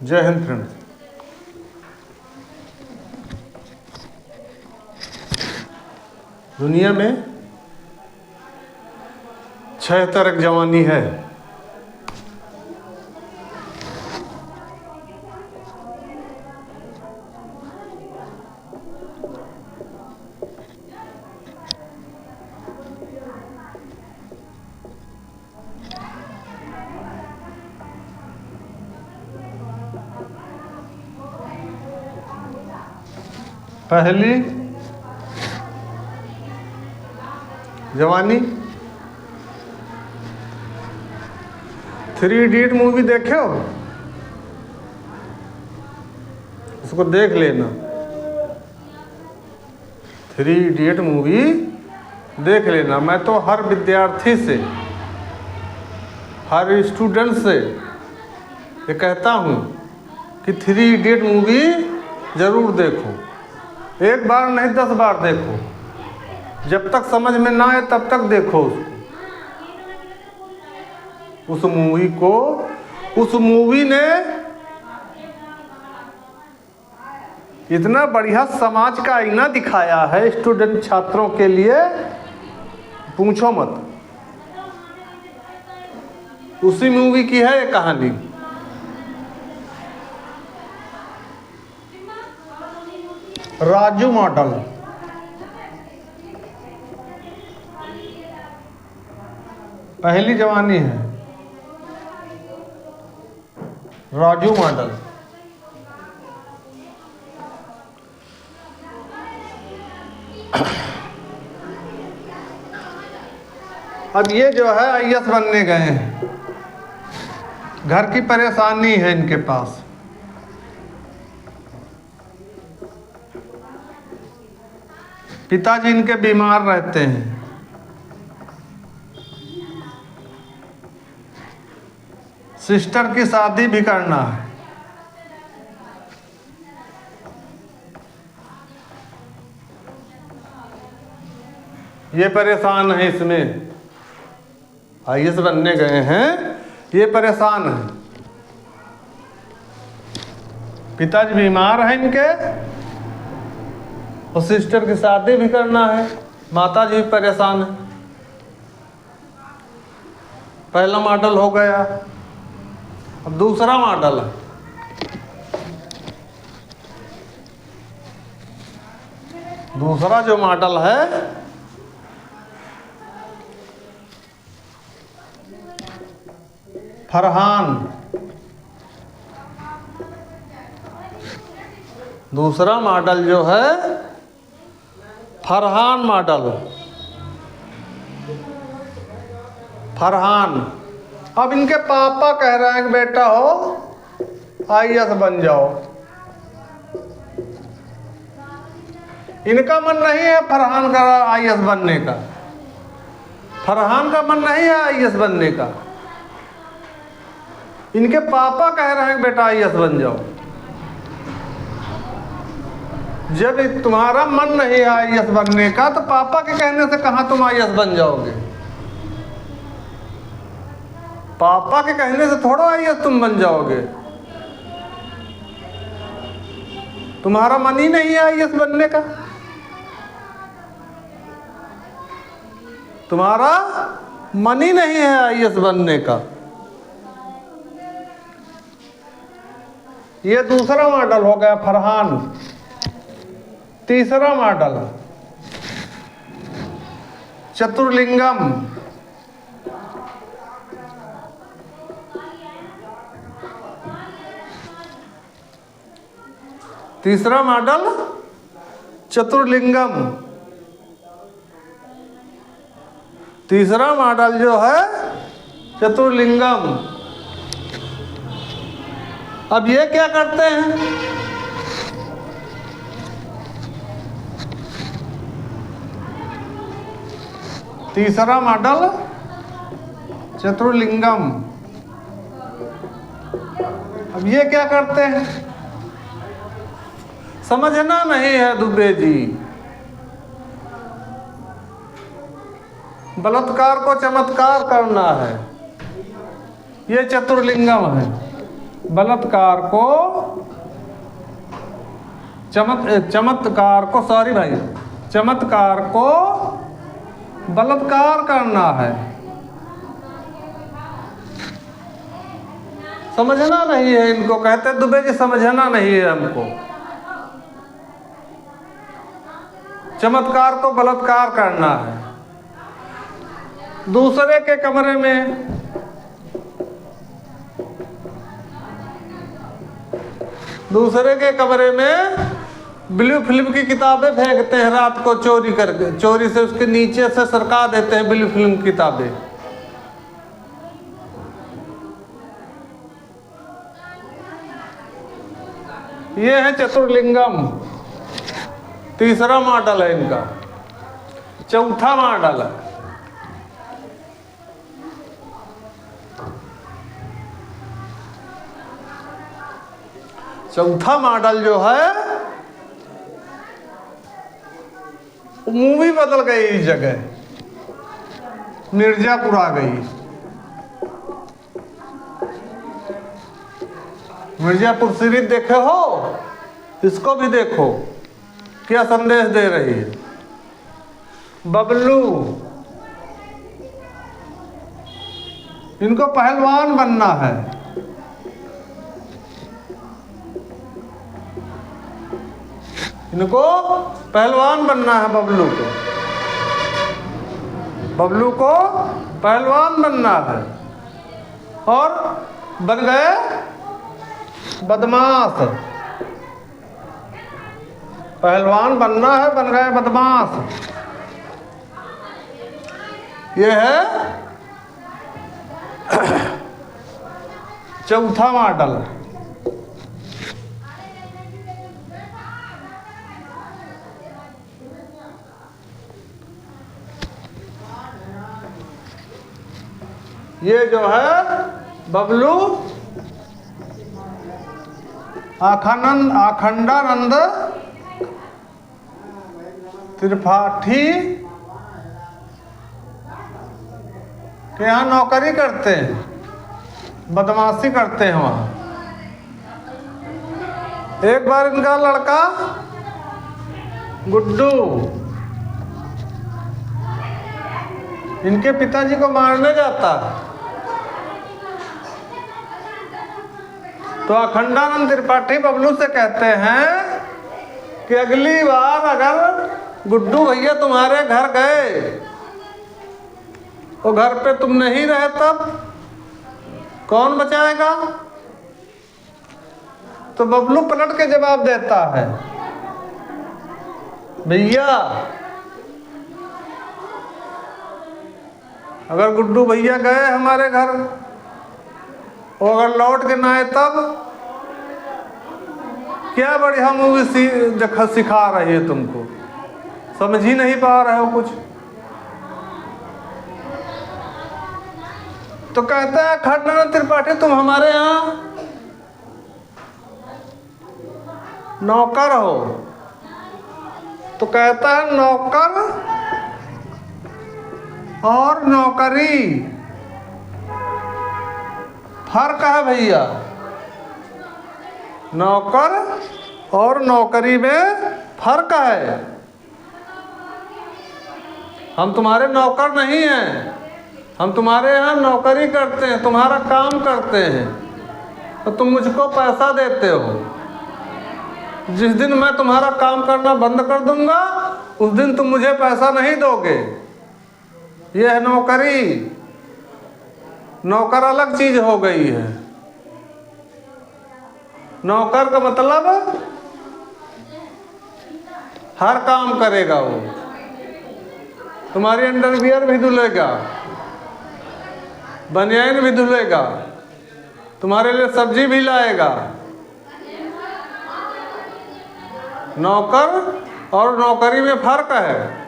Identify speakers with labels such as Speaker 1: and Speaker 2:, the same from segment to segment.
Speaker 1: जय हिंद फ्रेंड्स। दुनिया में 6 तरह की जवानी है। पहली जवानी 3 इडियट मूवी देखे हो? उसको देख लेना। 3 इडियट मूवी देख लेना। मैं तो हर विद्यार्थी से, हर स्टूडेंट से ये कहता हूँ कि 3 इडियट मूवी ज़रूर देखो। एक बार नहीं 10 बार देखो। जब तक समझ में ना आए तब तक देखो उसको, उस मूवी को। उस मूवी ने इतना बढ़िया समाज का आईना दिखाया है स्टूडेंट छात्रों के लिए, पूछो मत। उसी मूवी की है ये कहानी। राजू मॉडल। पहली जवानी है राजू मॉडल। अब ये जो है IAS बनने गए हैं। घर की परेशानी है इनके पास। पिताजी इनके बीमार रहते हैं। सिस्टर की शादी भी करना है। ये परेशान है इसमें। IAS बनने गए हैं, ये परेशान है। पिताजी बीमार हैं इनके और सिस्टर की शादी भी करना है। माता जी भी परेशान है। पहला मॉडल हो गया। अब दूसरा मॉडल है। दूसरा जो मॉडल है फरहान। दूसरा मॉडल जो है फरहान मॉडल। फरहान। अब इनके पापा कह रहे हैं कि बेटा हो IAS बन जाओ। इनका मन नहीं है फरहान का IAS बनने का। फरहान का मन नहीं है IAS बनने का। इनके पापा कह रहे हैं कि बेटा IAS बन जाओ। जब तुम्हारा मन नहीं है IAS बनने का तो पापा के कहने से कहाँ तुम IAS बन जाओगे? पापा के कहने से थोड़ा IAS तुम बन जाओगे। तुम्हारा मन ही नहीं है IAS बनने का। तुम्हारा मन ही नहीं है IAS बनने का। ये दूसरा मॉडल हो गया फरहान। तीसरा मॉडल चतुर्लिंगम। तीसरा मॉडल चतुर्लिंगम। तीसरा मॉडल जो है चतुर्लिंगम। अब ये क्या करते हैं? तीसरा मॉडल चतुर्लिंगम। अब ये क्या करते हैं? समझना नहीं है दुबे जी। बलात्कार को चमत्कार करना है। ये चतुर्लिंगम है। बलात्कार को चमत्कार को सॉरी भाई चमत्कार को बलात्कार करना है। समझना नहीं है इनको, कहते दुबे जी समझना नहीं है हमको। चमत्कार को बलात्कार करना है। दूसरे के कमरे में ब्लू फिल्म की किताबें फेंकते हैं रात को चोरी करके, चोरी से उसके नीचे से सरका देते हैं ब्लू फिल्म की किताबें। ये है चतुर्लिंगम, तीसरा मॉडल है इनका। चौथा मॉडल है चौथा मॉडल जो है मूवी बदल गई इस जगह, मिर्जापुर आ गई। मिर्जापुर सीरीज देखे हो, इसको भी देखो क्या संदेश दे रही है। बबलू, इनको पहलवान बनना है। इनको पहलवान बनना है बबलू को। बबलू को पहलवान बनना है और बन गए बदमाश। पहलवान बनना है, बन गए बदमाश। ये है चौथा मॉडल। ये जो है बबलू अखंडानंद त्रिपाठी के यहाँ नौकरी करते हैं, बदमाशी करते हैं वहाँ। एक बार इनका लड़का गुड्डू इनके पिताजी को मारने जाता है, तो अखंडानंद त्रिपाठी बबलू से कहते हैं कि अगली बार अगर गुड्डू भैया तुम्हारे घर गए और घर पे तुम नहीं रहे तब कौन बचाएगा? तो बबलू पलट के जवाब देता है, भैया अगर गुड्डू भैया गए हमारे घर और अगर लौट के ना आए तब क्या बढ़िया मूवी सिखा रही है तुमको, समझ ही नहीं पा रहे हो कुछ। तो कहता है अखंडानंद त्रिपाठी तुम हमारे यहाँ नौकर हो। तो कहता है नौकर और नौकरी फर्क है भैया। नौकर और नौकरी में फर्क है। हम तुम्हारे नौकर नहीं हैं, हम तुम्हारे यहाँ नौकरी करते हैं, तुम्हारा काम करते हैं, तो तुम मुझको पैसा देते हो। जिस दिन मैं तुम्हारा काम करना बंद कर दूंगा उस दिन तुम मुझे पैसा नहीं दोगे। यह है नौकरी। नौकर अलग चीज हो गई है। नौकर का मतलब हर काम करेगा वो, तुम्हारी अंडरवियर भी धुलेगा, बनियान भी धुलेगा, तुम्हारे लिए सब्जी भी लाएगा। नौकर और नौकरी में फर्क है।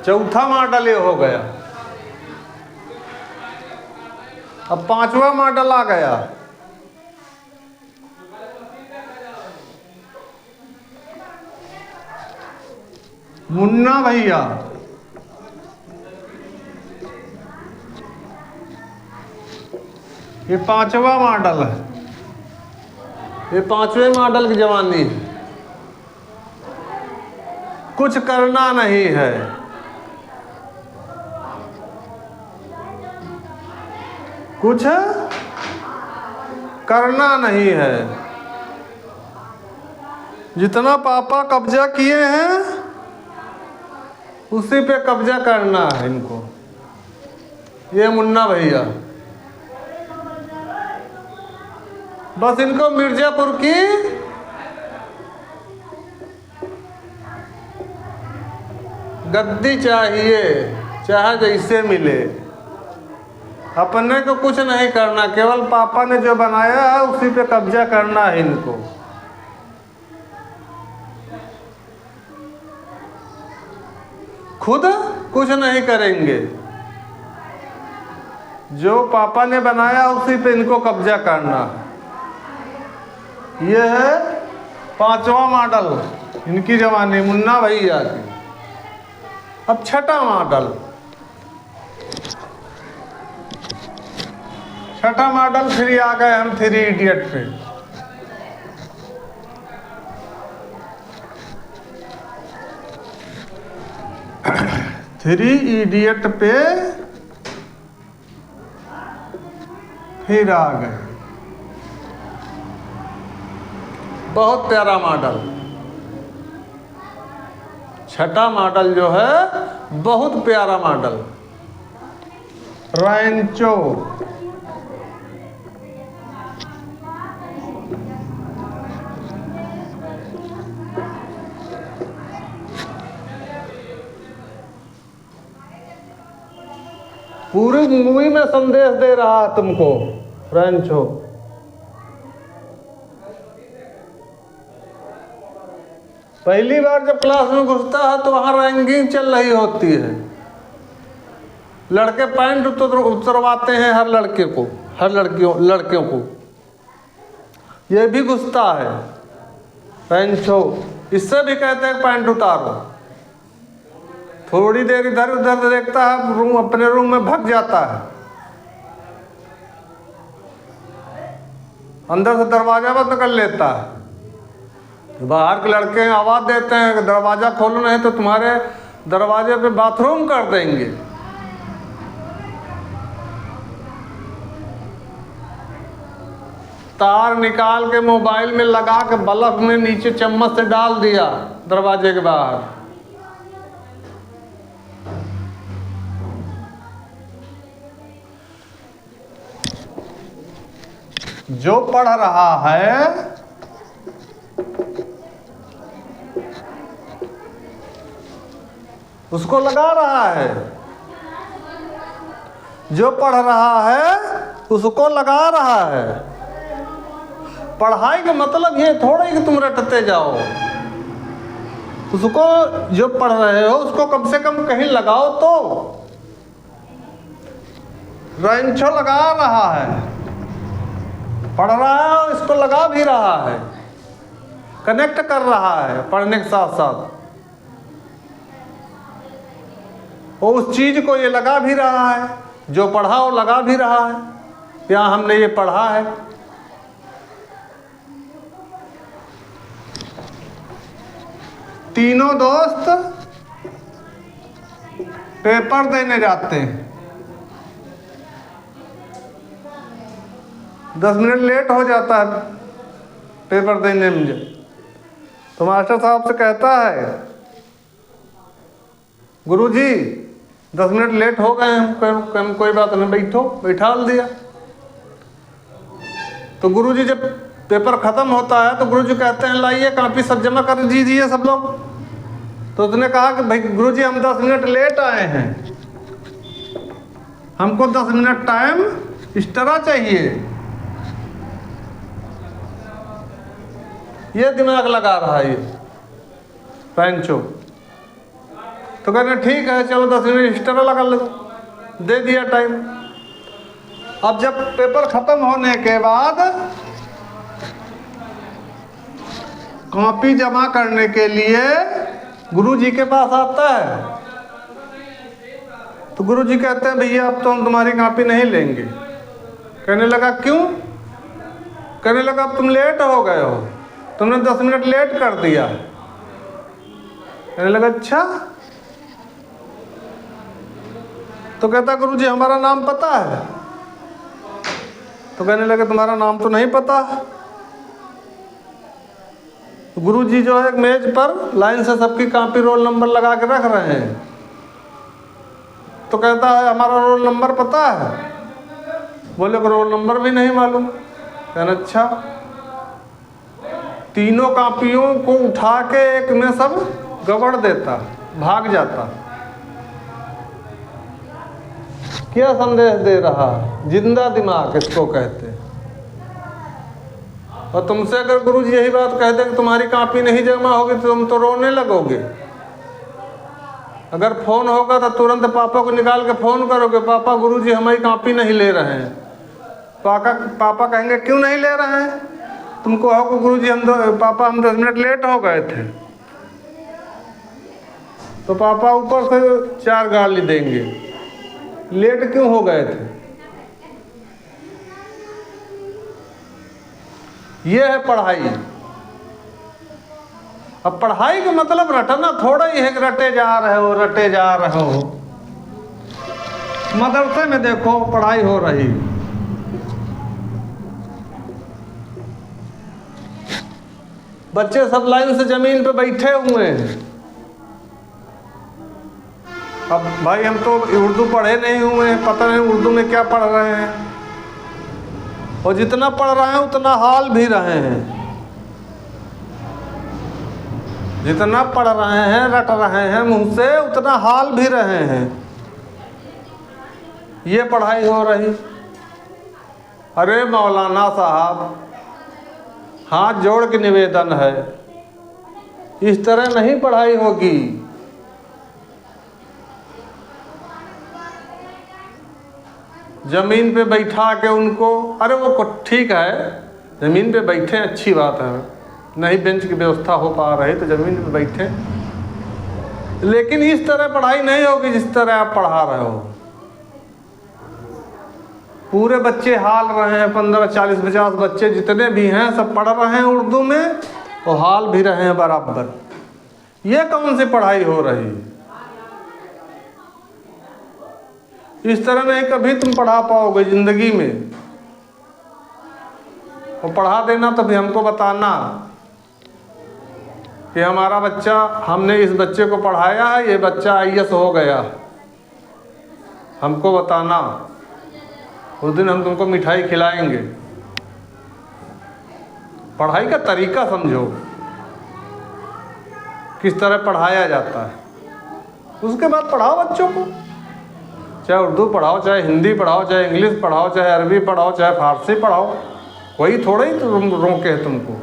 Speaker 1: चौथा मॉडल ये हो गया। अब पांचवा मॉडल आ गया। मुन्ना भैया, ये 5वां मॉडल है, ये 5वें मॉडल की जवानी है। कुछ करना नहीं है, कुछ करना नहीं है। जितना पापा कब्जा किए हैं उसी पे कब्जा करना है इनको। ये मुन्ना भैया, बस इनको मिर्जापुर की गद्दी चाहिए, चाहे जैसे मिले। अपने को कुछ नहीं करना, केवल पापा ने जो बनाया है उसी पे कब्जा करना है इनको। खुद कुछ नहीं करेंगे, जो पापा ने बनाया उसी पे इनको कब्जा करना। ये है 5वां मॉडल इनकी जवानी, मुन्ना भैया की। अब 6ठा मॉडल, 6ठा मॉडल फिर आ गए हम 3 इडियट पे। थ्री इडियट पे फिर आ गए। बहुत प्यारा मॉडल, 6ठा मॉडल जो है बहुत प्यारा मॉडल, रैंचो। पूरी मूवी में संदेश दे रहा है तुमको रैंचो। पहली बार जब क्लास में घुसता है तो वहां रैंकिंग चल रही होती है, लड़के पैंट उतरवाते हैं हर लड़के को, हर लड़कियों को। ये भी घुसता है रैंचो, इससे भी कहते हैं पैंट उतारो। थोड़ी देर इधर उधर देखता है, रूम अपने रूम में भाग जाता है, अंदर से दरवाजा बंद कर लेता है। बाहर के लड़के आवाज देते हैं कि दरवाजा खोलो नहीं तो तुम्हारे दरवाजे पे बाथरूम कर देंगे। तार निकाल के मोबाइल में लगा के बल्ब में नीचे चम्मच से डाल दिया दरवाजे के बाहर। जो पढ़ रहा है उसको लगा रहा है, जो पढ़ रहा है उसको लगा रहा है। पढ़ाई का मतलब ये थोड़ा ही कि तुम रटते जाओ, उसको जो पढ़ रहे हो उसको कम से कम कहीं लगाओ। तो रैंचो लगा रहा है, पढ़ रहा है, इसको लगा भी रहा है, कनेक्ट कर रहा है पढ़ने के साथ साथ, और उस चीज को ये लगा भी रहा है, जो पढ़ा वो लगा भी रहा है। यहाँ हमने ये पढ़ा है। तीनों दोस्त पेपर देने जाते हैं, 10 मिनट लेट हो जाता है पेपर देने में। तो मास्टर साहब से कहता है, गुरुजी 10 मिनट लेट हो गए हम, कोई बात नहीं, बैठो। बैठा दिया। तो गुरुजी जब पेपर खत्म होता है तो गुरुजी कहते हैं लाइए कॉपी सब जमा कर दीजिए सब लोग। तो उसने कहा कि भाई गुरुजी हम 10 मिनट लेट आए हैं, हमको 10 मिनट टाइम एक्स्ट्रा चाहिए। ये दिमाग लगा रहा है ये रैंचो। तो कहने ठीक है चलो 10 मिनट एक्स्ट्रा लगा लो, दे दिया टाइम। अब जब पेपर खत्म होने के बाद कॉपी जमा करने के लिए गुरु जी के पास आता है तो गुरु जी कहते हैं भैया अब तो हम तुम्हारी कॉपी नहीं लेंगे। कहने लगा क्यों? कहने लगा अब तुम लेट हो गए हो, तुमने 10 मिनट लेट कर दिया। कहने लगा अच्छा। तो कहता गुरु जी हमारा नाम पता है? तो कहने लगे तुम्हारा नाम तो नहीं पता। तो गुरु जी जो है एक मेज पर लाइन से सबकी कॉपी रोल नंबर लगा के रख रहे हैं। तो कहता है हमारा रोल नंबर पता है? बोले को रोल नंबर भी नहीं मालूम। कहना अच्छा। तीनों कॉपियों को उठा के एक में सब गबड़ देता, भाग जाता। क्या संदेश दे रहा? जिंदा दिमाग इसको कहते हैं। और तुमसे अगर गुरु जी यही बात कह दे कि तुम्हारी कॉपी नहीं जमा होगी तो तुम तो रोने लगोगे। अगर फोन होगा तो तुरंत पापा को निकाल के फोन करोगे, पापा गुरु जी हमारी कॉपी नहीं ले रहे हैं। पापा कहेंगे क्यों नहीं ले रहे हैं? तुमको कहो गुरु जी पापा हम 10 मिनट लेट हो गए थे। तो पापा ऊपर से 4 गाली देंगे, लेट क्यों हो गए थे। ये है पढ़ाई। अब पढ़ाई का मतलब रटना थोड़ा ही है कि रटे जा रहे हो। मदरसे में देखो पढ़ाई हो रही, बच्चे सब लाइन से जमीन पे बैठे हुए हैं। अब भाई हम तो उर्दू पढ़े नहीं हुए हैं, पता नहीं उर्दू में क्या पढ़ रहे हैं। और जितना पढ़ रहे हैं उतना हाल भी रहे हैं। जितना पढ़ रहे हैं रट रहे हैं मुंह से, उतना हाल भी रहे हैं। ये पढ़ाई हो रही। अरे मौलाना साहब हाथ जोड़ के निवेदन है, इस तरह नहीं पढ़ाई होगी। जमीन पे बैठा के उनको, अरे वो ठीक है जमीन पे बैठे अच्छी बात है, नहीं बेंच की व्यवस्था हो पा रही तो जमीन पे बैठे, लेकिन इस तरह पढ़ाई नहीं होगी जिस तरह आप पढ़ा रहे हो। पूरे बच्चे हाल रहे हैं, 15, 40, 50 बच्चे जितने भी हैं सब पढ़ रहे हैं उर्दू में और हाल भी रहे हैं बराबर। ये कौन सी पढ़ाई हो रही है? इस तरह नहीं कभी तुम पढ़ा पाओगे जिंदगी में। और पढ़ा देना तो भी हमको बताना कि हमारा बच्चा, हमने इस बच्चे को पढ़ाया है, ये बच्चा IAS हो गया, हमको बताना। उस दिन हम तुमको मिठाई खिलाएंगे। पढ़ाई का तरीका समझो, किस तरह पढ़ाया जाता है। उसके बाद पढ़ाओ बच्चों को, चाहे उर्दू पढ़ाओ, चाहे हिंदी पढ़ाओ, चाहे इंग्लिश पढ़ाओ, चाहे अरबी पढ़ाओ, चाहे फारसी पढ़ाओ, कोई थोड़ा ही तो रोके है तुमको,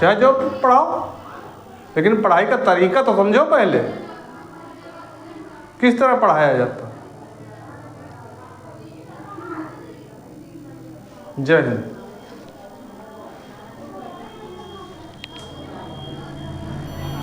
Speaker 1: चाहे जो पढ़ाओ, लेकिन पढ़ाई का तरीका तो समझो पहले, किस तरह पढ़ाया जाता। जय हिंद।